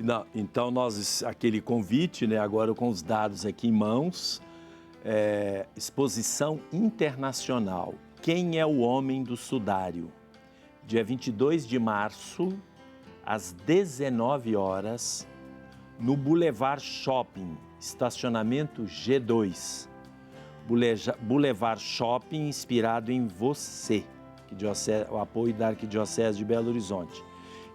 Não, então, aquele convite, né, agora com os dados aqui em mãos, exposição internacional. Quem é o homem do sudário? Dia 22 de março, às 19 horas, no Boulevard Shopping, estacionamento G2. Boulevard Shopping, inspirado em você, o apoio da Arquidiocese de Belo Horizonte.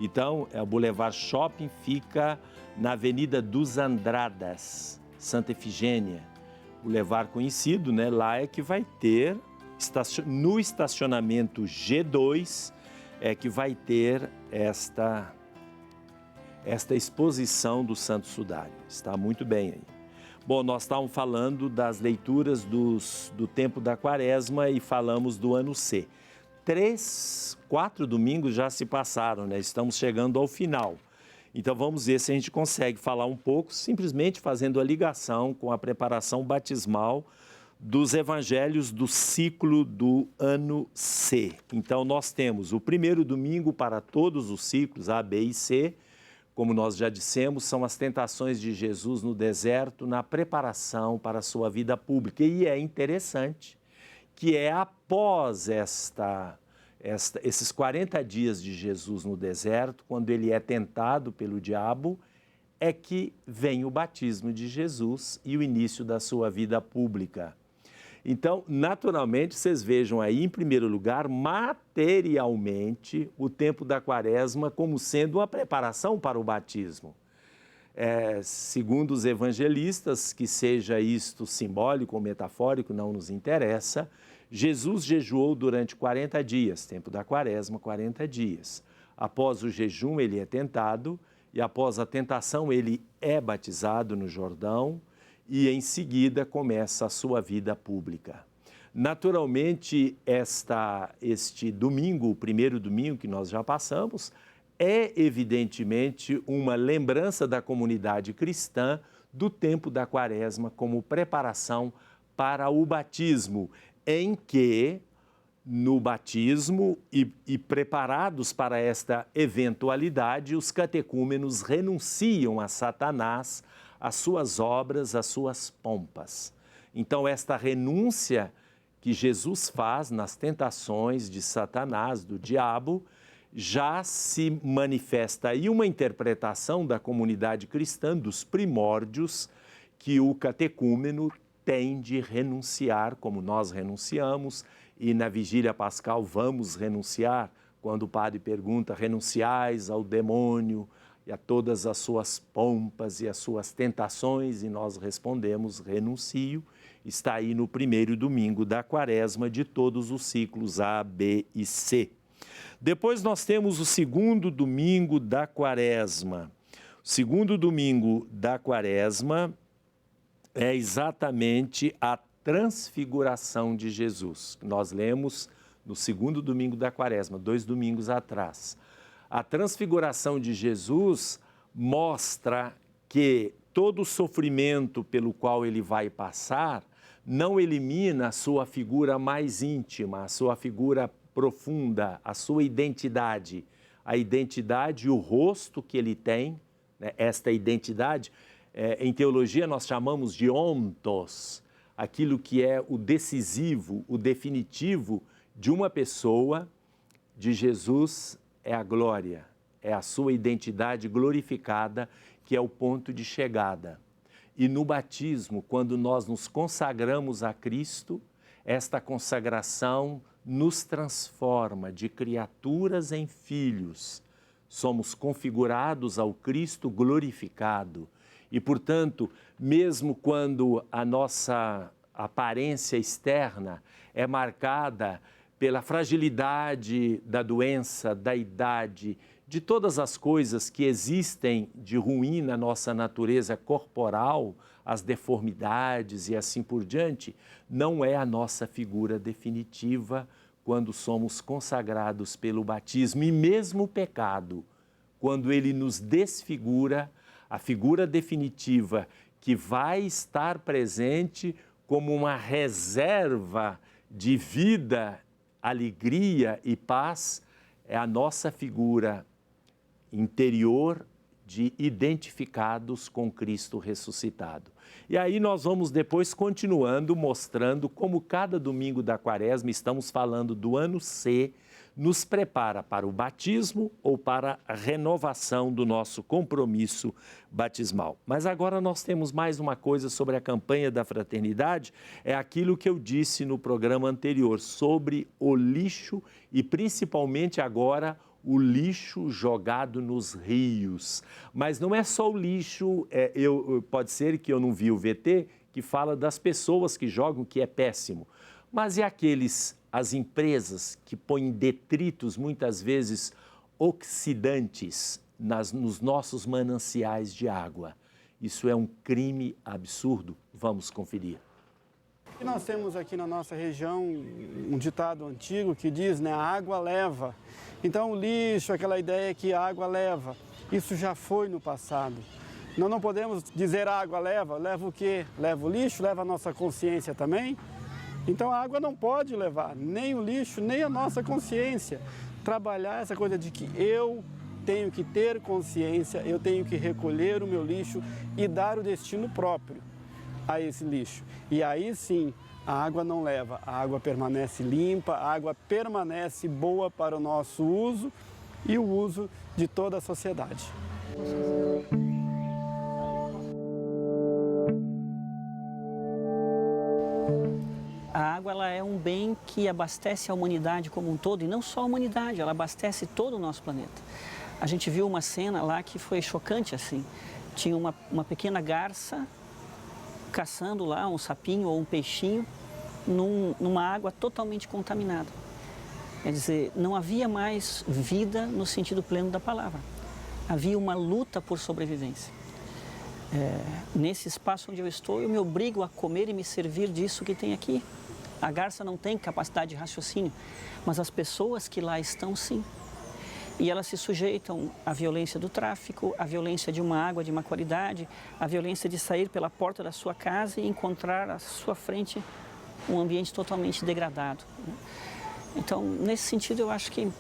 Então, o Boulevard Shopping fica na Avenida dos Andradas, Santa Efigênia. Boulevard conhecido, né? Lá é que vai ter, no estacionamento G2, é que vai ter esta exposição do Santo Sudário. Está muito bem aí. Bom, nós estávamos falando das leituras do tempo da Quaresma e falamos do ano C. 4 domingos já se passaram, né? Estamos chegando ao final. Então vamos ver se a gente consegue falar um pouco, simplesmente fazendo a ligação com a preparação batismal dos evangelhos do ciclo do ano C. Então nós temos o primeiro domingo para todos os ciclos A, B e C. Como nós já dissemos, são as tentações de Jesus no deserto, na preparação para a sua vida pública. E é interessante que é após esses 40 dias de Jesus no deserto, quando ele é tentado pelo diabo, é que vem o batismo de Jesus e o início da sua vida pública. Então, naturalmente, vocês vejam aí, em primeiro lugar, materialmente, o tempo da Quaresma como sendo uma preparação para o batismo. Segundo os evangelistas, que seja isto simbólico ou metafórico, não nos interessa, Jesus jejuou durante 40 dias, tempo da Quaresma, 40 dias. Após o jejum, ele é tentado, e após a tentação, ele é batizado no Jordão, e em seguida começa a sua vida pública. Naturalmente, este domingo, o primeiro domingo que nós já passamos, é evidentemente uma lembrança da comunidade cristã do tempo da Quaresma como preparação para o batismo, em que, no batismo e preparados para esta eventualidade, os catecúmenos renunciam a Satanás, às suas obras, às suas pompas. Então, esta renúncia que Jesus faz nas tentações de Satanás, do diabo, já se manifesta aí uma interpretação da comunidade cristã, dos primórdios, que o catecúmeno tem de renunciar, como nós renunciamos, e na vigília pascal vamos renunciar, quando o padre pergunta, renunciais ao demônio e a todas as suas pompas e as suas tentações, e nós respondemos, renuncio. Está aí no primeiro domingo da Quaresma de todos os ciclos A, B e C. Depois nós temos o segundo domingo da Quaresma. O segundo domingo da Quaresma é exatamente a transfiguração de Jesus. Nós lemos no segundo domingo da Quaresma, 2 domingos atrás. A transfiguração de Jesus mostra que todo o sofrimento pelo qual ele vai passar não elimina a sua figura mais íntima, a sua figura profunda, a sua identidade. A identidade e o rosto que ele tem, né, esta identidade, em teologia nós chamamos de ontos, aquilo que é o decisivo, o definitivo de uma pessoa. De Jesus é a glória, é a sua identidade glorificada, que é o ponto de chegada. E no batismo, quando nós nos consagramos a Cristo, esta consagração nos transforma de criaturas em filhos. Somos configurados ao Cristo glorificado. E, portanto, mesmo quando a nossa aparência externa é marcada pela fragilidade da doença, da idade, de todas as coisas que existem de ruim na nossa natureza corporal, as deformidades e assim por diante, não é a nossa figura definitiva quando somos consagrados pelo batismo. E mesmo o pecado, quando ele nos desfigura, a figura definitiva que vai estar presente como uma reserva de vida, alegria e paz, é a nossa figura interior de identificados com Cristo ressuscitado. E aí nós vamos depois continuando mostrando como cada domingo da Quaresma, estamos falando do ano C, nos prepara para o batismo ou para a renovação do nosso compromisso batismal. Mas agora nós temos mais uma coisa sobre a campanha da fraternidade, é aquilo que eu disse no programa anterior, sobre o lixo e principalmente agora o lixo jogado nos rios. Mas não é só o lixo, pode ser que eu não vi o VT, que fala das pessoas que jogam, que é péssimo. Mas e as empresas que põem detritos, muitas vezes oxidantes, nos nossos mananciais de água? Isso é um crime absurdo. Vamos conferir. E nós temos aqui na nossa região um ditado antigo que diz, né, a água leva. Então o lixo, aquela ideia que a água leva, isso já foi no passado. Nós não podemos dizer a água leva, leva o quê? Leva o lixo, leva a nossa consciência também? Então a água não pode levar nem o lixo, nem a nossa consciência. Trabalhar essa coisa de que eu tenho que ter consciência, eu tenho que recolher o meu lixo e dar o destino próprio a esse lixo. E aí sim, a água não leva, a água permanece limpa, a água permanece boa para o nosso uso e o uso de toda a sociedade. A água ela é um bem que abastece a humanidade como um todo, e não só a humanidade, ela abastece todo o nosso planeta. A gente viu uma cena lá que foi chocante assim. Tinha uma pequena garça caçando lá um sapinho ou um peixinho numa água totalmente contaminada. Quer dizer, não havia mais vida no sentido pleno da palavra. Havia uma luta por sobrevivência. Nesse espaço onde eu estou, eu me obrigo a comer e me servir disso que tem aqui. A garça não tem capacidade de raciocínio, mas as pessoas que lá estão, sim. E elas se sujeitam à violência do tráfico, à violência de uma água de má qualidade, à violência de sair pela porta da sua casa e encontrar à sua frente um ambiente totalmente degradado. Então, nesse sentido, eu acho que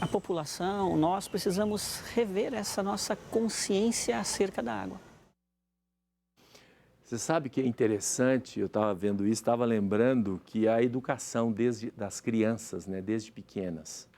a população, nós precisamos rever essa nossa consciência acerca da água. Você sabe que é interessante, eu estava vendo isso, estava lembrando que a educação das crianças, né, desde pequenas,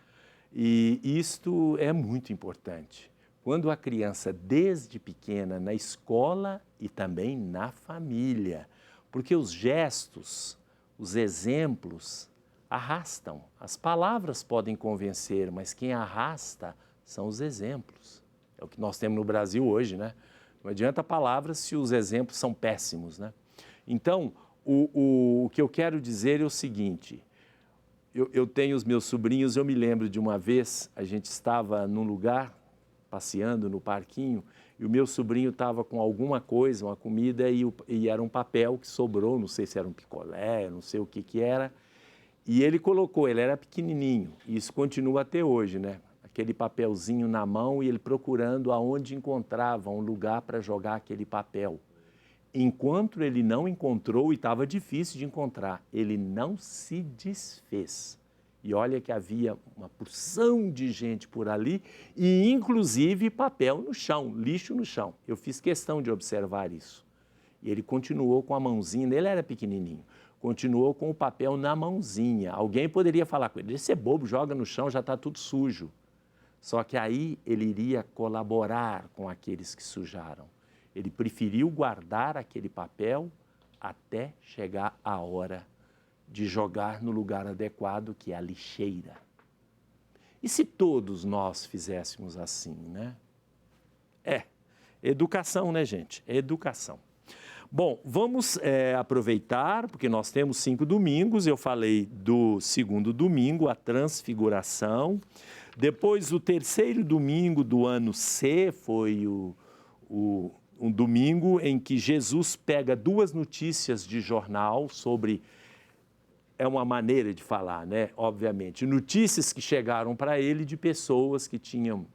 e isto é muito importante. Quando a criança, desde pequena, na escola e também na família, porque os gestos, os exemplos arrastam. As palavras podem convencer, mas quem arrasta são os exemplos. É o que nós temos no Brasil hoje, né? Não adianta palavras se os exemplos são péssimos, né? Então, o que eu quero dizer é o seguinte, eu tenho os meus sobrinhos, eu me lembro de uma vez, a gente estava num lugar, passeando no parquinho, e o meu sobrinho estava com alguma coisa, uma comida, e era um papel que sobrou, não sei se era um picolé, não sei o que era, e ele colocou, ele era pequenininho, e isso continua até hoje, né? Aquele papelzinho na mão e ele procurando aonde encontrava um lugar para jogar aquele papel. Enquanto ele não encontrou, e estava difícil de encontrar, ele não se desfez. E olha que havia uma porção de gente por ali e inclusive papel no chão, lixo no chão. Eu fiz questão de observar isso. E ele continuou com a mãozinha, ele era pequenininho, continuou com o papel na mãozinha. Alguém poderia falar com ele, esse é bobo, joga no chão, já está tudo sujo. Só que aí ele iria colaborar com aqueles que sujaram. Ele preferiu guardar aquele papel até chegar a hora de jogar no lugar adequado, que é a lixeira. E se todos nós fizéssemos assim, né? Educação, né, gente? É educação. Bom, vamos aproveitar, porque nós temos 5 domingos, eu falei do segundo domingo, a transfiguração. Depois, o terceiro domingo do ano C foi um domingo em que Jesus pega 2 notícias de jornal sobre, é uma maneira de falar, né? Obviamente, notícias que chegaram para ele de pessoas que tinham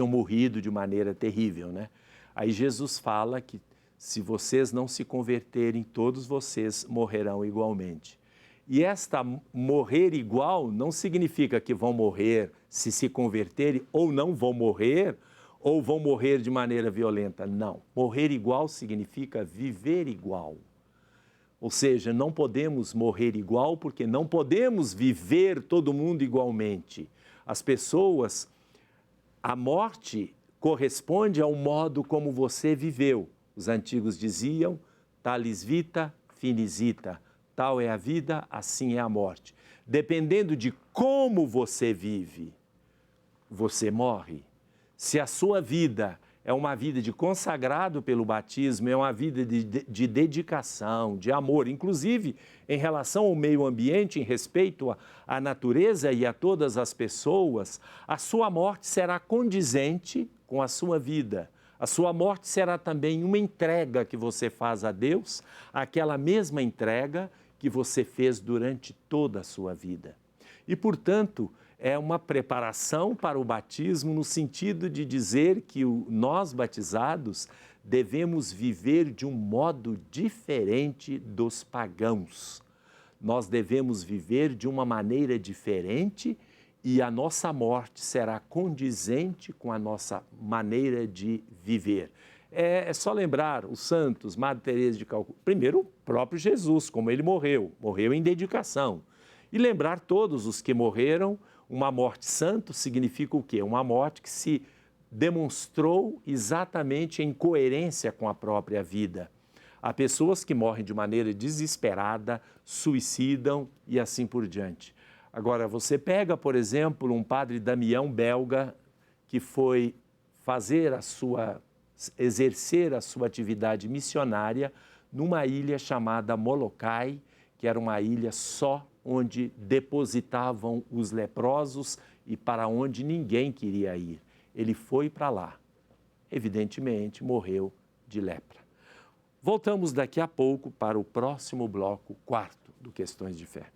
morrido de maneira terrível, né? Aí Jesus fala que se vocês não se converterem, todos vocês morrerão igualmente. E esta morrer igual não significa que vão morrer se converterem ou não vão morrer ou vão morrer de maneira violenta. Não. Morrer igual significa viver igual. Ou seja, não podemos morrer igual porque não podemos viver todo mundo igualmente. As pessoas, a morte corresponde ao modo como você viveu. Os antigos diziam, talis vita, finis vita. Tal é a vida, assim é a morte. Dependendo de como você vive, você morre. Se a sua vida é uma vida de consagrado pelo batismo, é uma vida de dedicação, de amor, inclusive em relação ao meio ambiente, em respeito à natureza e a todas as pessoas, a sua morte será condizente com a sua vida. A sua morte será também uma entrega que você faz a Deus, aquela mesma entrega que você fez durante toda a sua vida. E, portanto, é uma preparação para o batismo no sentido de dizer que nós batizados devemos viver de um modo diferente dos pagãos. Nós devemos viver de uma maneira diferente e a nossa morte será condizente com a nossa maneira de viver. É só lembrar os santos, Madre Teresa de Calcutá, primeiro o próprio Jesus, como ele morreu em dedicação. E lembrar todos os que morreram. Uma morte santo significa o quê? Uma morte que se demonstrou exatamente em coerência com a própria vida. Há pessoas que morrem de maneira desesperada, suicidam e assim por diante. Agora, você pega, por exemplo, um padre Damião belga que foi exercer a sua atividade missionária numa ilha chamada Molokai, que era uma ilha só onde depositavam os leprosos e para onde ninguém queria ir. Ele foi para lá. Evidentemente, morreu de lepra. Voltamos daqui a pouco para o próximo bloco, quarto do Questões de Fé.